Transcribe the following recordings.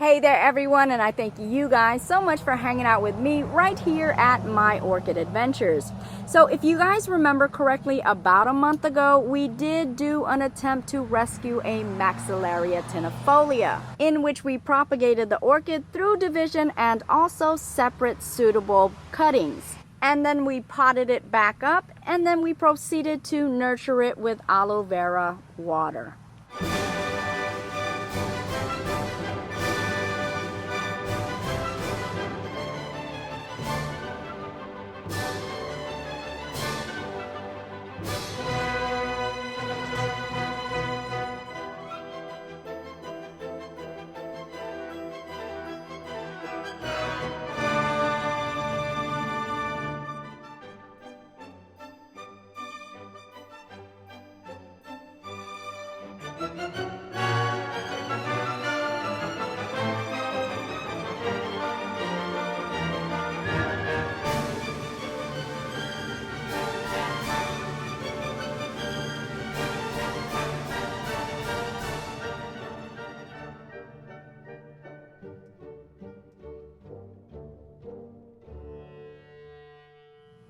Hey there everyone, and I thank you guys so much for hanging out with me right here at My Orchid Adventures. So if you guys remember correctly, about a month ago we did do an attempt to rescue a Maxillaria tenuifolia, in which we propagated the orchid through division and also separate suitable cuttings. And then we potted it back up, and then we proceeded to nurture it with aloe vera water.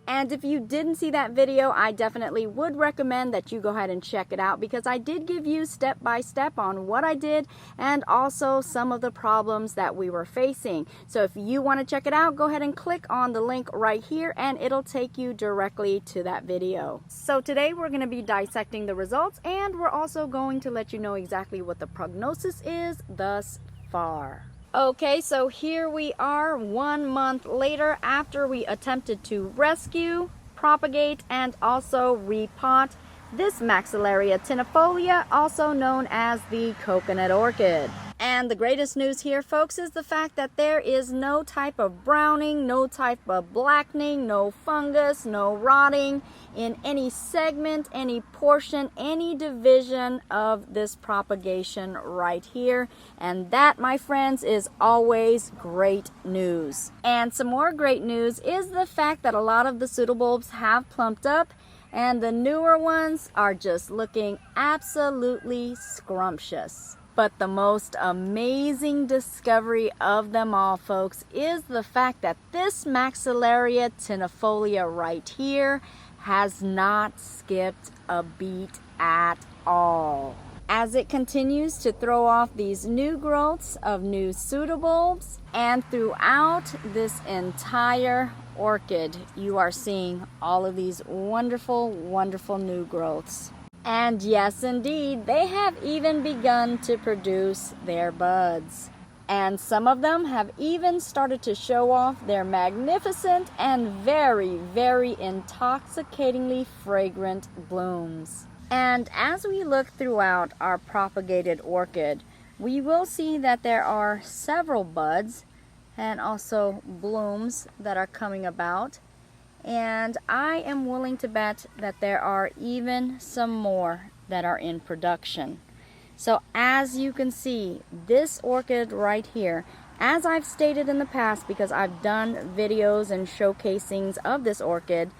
And if you didn't see that video, I definitely would recommend that you go ahead and check it out, because I did give you step by step on what I did and also some of the problems that we were facing. So if you want to check it out, go ahead and click on the link right here and it'll take you directly to that video. So today we're going to be dissecting the results, and we're also going to let you know exactly what the prognosis is thus far. Okay, so here we are 1 month later after we attempted to rescue, propagate, and also repot this Maxillaria tenuifolia, also known as the coconut orchid. And the greatest news here, folks, is the fact that there is no type of browning, no type of blackening, no fungus, no rotting in any segment, any portion, any division of this propagation right here. And that, my friends, is always great news. And some more great news is the fact that a lot of the pseudobulbs have plumped up, and the newer ones are just looking absolutely scrumptious. But the most amazing discovery of them all, folks, is the fact that this Maxillaria tenuifolia right here has not skipped a beat at all, as it continues to throw off these new growths of new pseudobulbs. And throughout this entire orchid, you are seeing all of these wonderful, wonderful new growths. And yes, indeed, they have even begun to produce their buds. And some of them have even started to show off their magnificent and very, very intoxicatingly fragrant blooms. And as we look throughout our propagated orchid, we will see that there are several buds and also blooms that are coming about. And I am willing to bet that there are even some more that are in production. So as you can see, this orchid right here, as I've stated in the past, because I've done videos and showcasings of this orchid,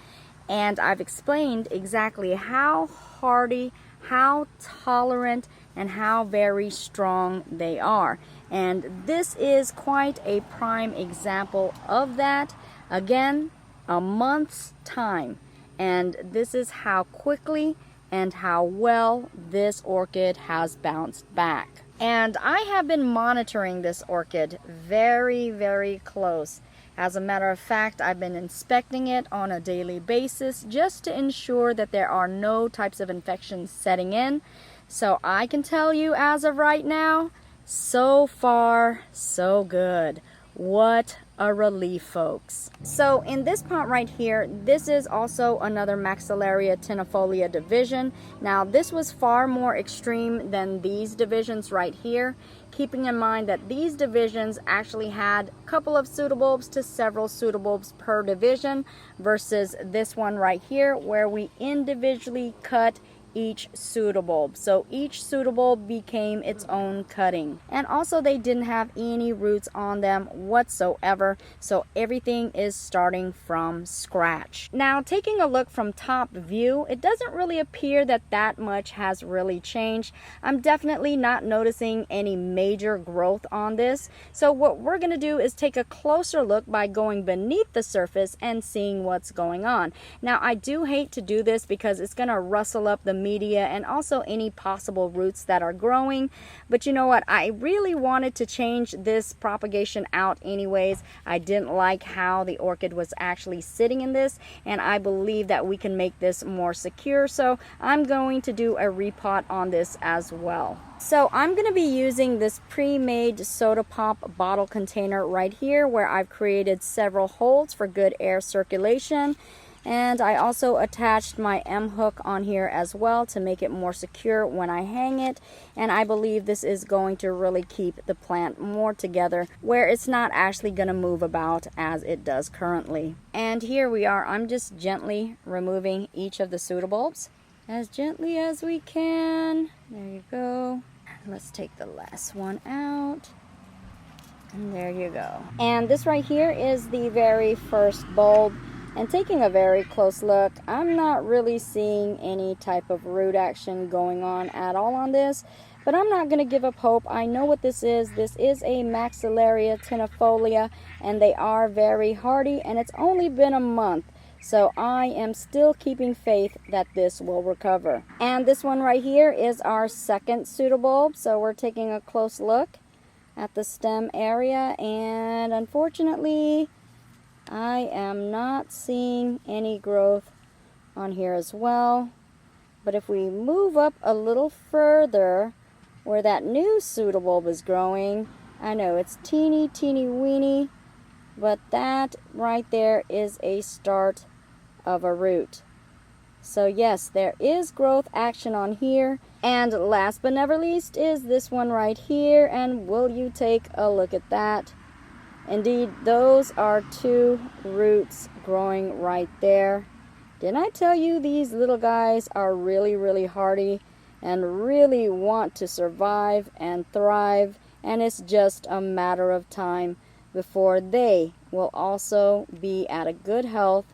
and I've explained exactly how hardy, how tolerant, and how very strong they are. And this is quite a prime example of that. Again, a month's time, and this is how quickly and how well this orchid has bounced back. And I have been monitoring this orchid very, very close. As a matter of fact, I've been inspecting it on a daily basis just to ensure that there are no types of infections setting in. So I can tell you, as of right now, so far so good. What a relief, folks. So in this pot right here, this is also another Maxillaria tenuifolia division. Now this was far more extreme than these divisions right here, keeping in mind that these divisions actually had a couple of pseudobulbs to several pseudobulbs per division, versus this one right here where we individually cut each pseudobulb. So each pseudobulb became its own cutting. And also they didn't have any roots on them whatsoever. So everything is starting from scratch. Now taking a look from top view, it doesn't really appear that much has really changed. I'm definitely not noticing any major growth on this. So what we're going to do is take a closer look by going beneath the surface and seeing what's going on. Now I do hate to do this because it's going to rustle up the media and also any possible roots that are growing, but you know what, I really wanted to change this propagation out anyways. I didn't like how the orchid was actually sitting in this, and I believe that we can make this more secure, so I'm going to do a repot on this as well. So I'm going to be using this pre-made soda pop bottle container right here, where I've created several holes for good air circulation. And I also attached my M hook on here as well to make it more secure when I hang it. And I believe this is going to really keep the plant more together, where it's not actually going to move about as it does currently. And here we are. I'm just gently removing each of the pseudobulbs as gently as we can. There you go. Let's take the last one out. And there you go. And this right here is the very first bulb. And taking a very close look, I'm not really seeing any type of root action going on at all on this, but I'm not going to give up hope. I know what this is. This is a Maxillaria tenuifolia, and they are very hardy, and it's only been a month. So I am still keeping faith that this will recover. And this one right here is our second pseudobulb. So we're taking a close look at the stem area, and unfortunately, I am not seeing any growth on here as well. But if we move up a little further where that new pseudobulb is growing, I know it's teeny weeny, but that right there is a start of a root. So yes, there is growth action on here. And last but never least is this one right here, and will you take a look at that? Indeed, those are two roots growing right there. Didn't I tell you these little guys are really hardy and really want to survive and thrive, and it's just a matter of time before they will also be at a good health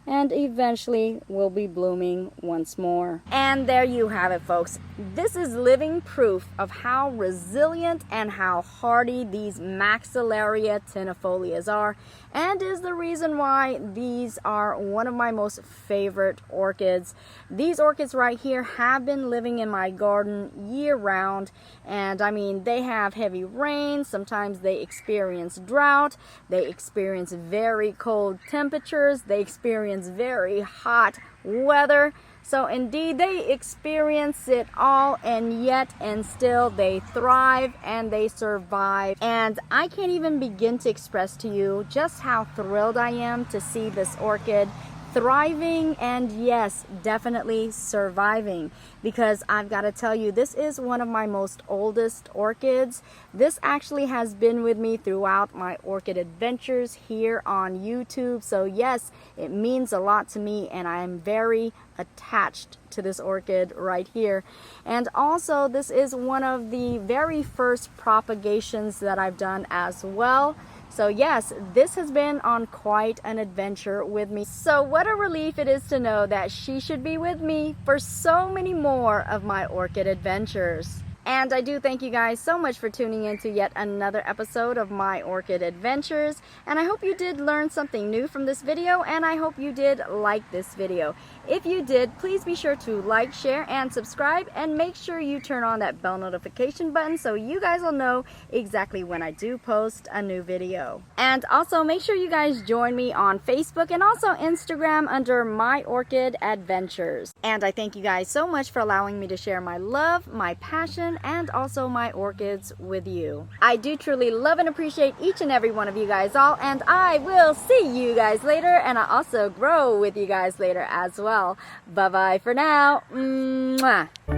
and eventually will be blooming once more. And there you have it, folks. This is living proof of how resilient and how hardy these Maxillaria tenufolias are, and is the reason why these are one of my most favorite orchids. These orchids right here have been living in my garden year round, and I mean, they have heavy rain, sometimes they experience drought, they experience very cold temperatures, they experience very hot weather. So indeed, they experience it all, and yet and still they thrive and they survive. And I can't even begin to express to you just how thrilled I am to see this orchid thriving and, yes, definitely surviving, because I've got to tell you, this is one of my most oldest orchids. This actually has been with me throughout my orchid adventures here on YouTube. So yes, it means a lot to me, and I am very attached to this orchid right here. And also, this is one of the very first propagations that I've done as well. So yes, this has been on quite an adventure with me. So what a relief it is to know that she should be with me for so many more of my orchid adventures. And I do thank you guys so much for tuning in to yet another episode of my orchid adventures. And I hope you did learn something new from this video, and I hope you did like this video. If you did, please be sure to like, share, and subscribe, and make sure you turn on that bell notification button so you guys will know exactly when I do post a new video. And also make sure you guys join me on Facebook and also Instagram under My Orchid Adventures. And I thank you guys so much for allowing me to share my love, my passion, and also my orchids with you. I do truly love and appreciate each and every one of you guys all, and I will see you guys later, and I also grow with you guys later as well. Bye bye for now. Mwah.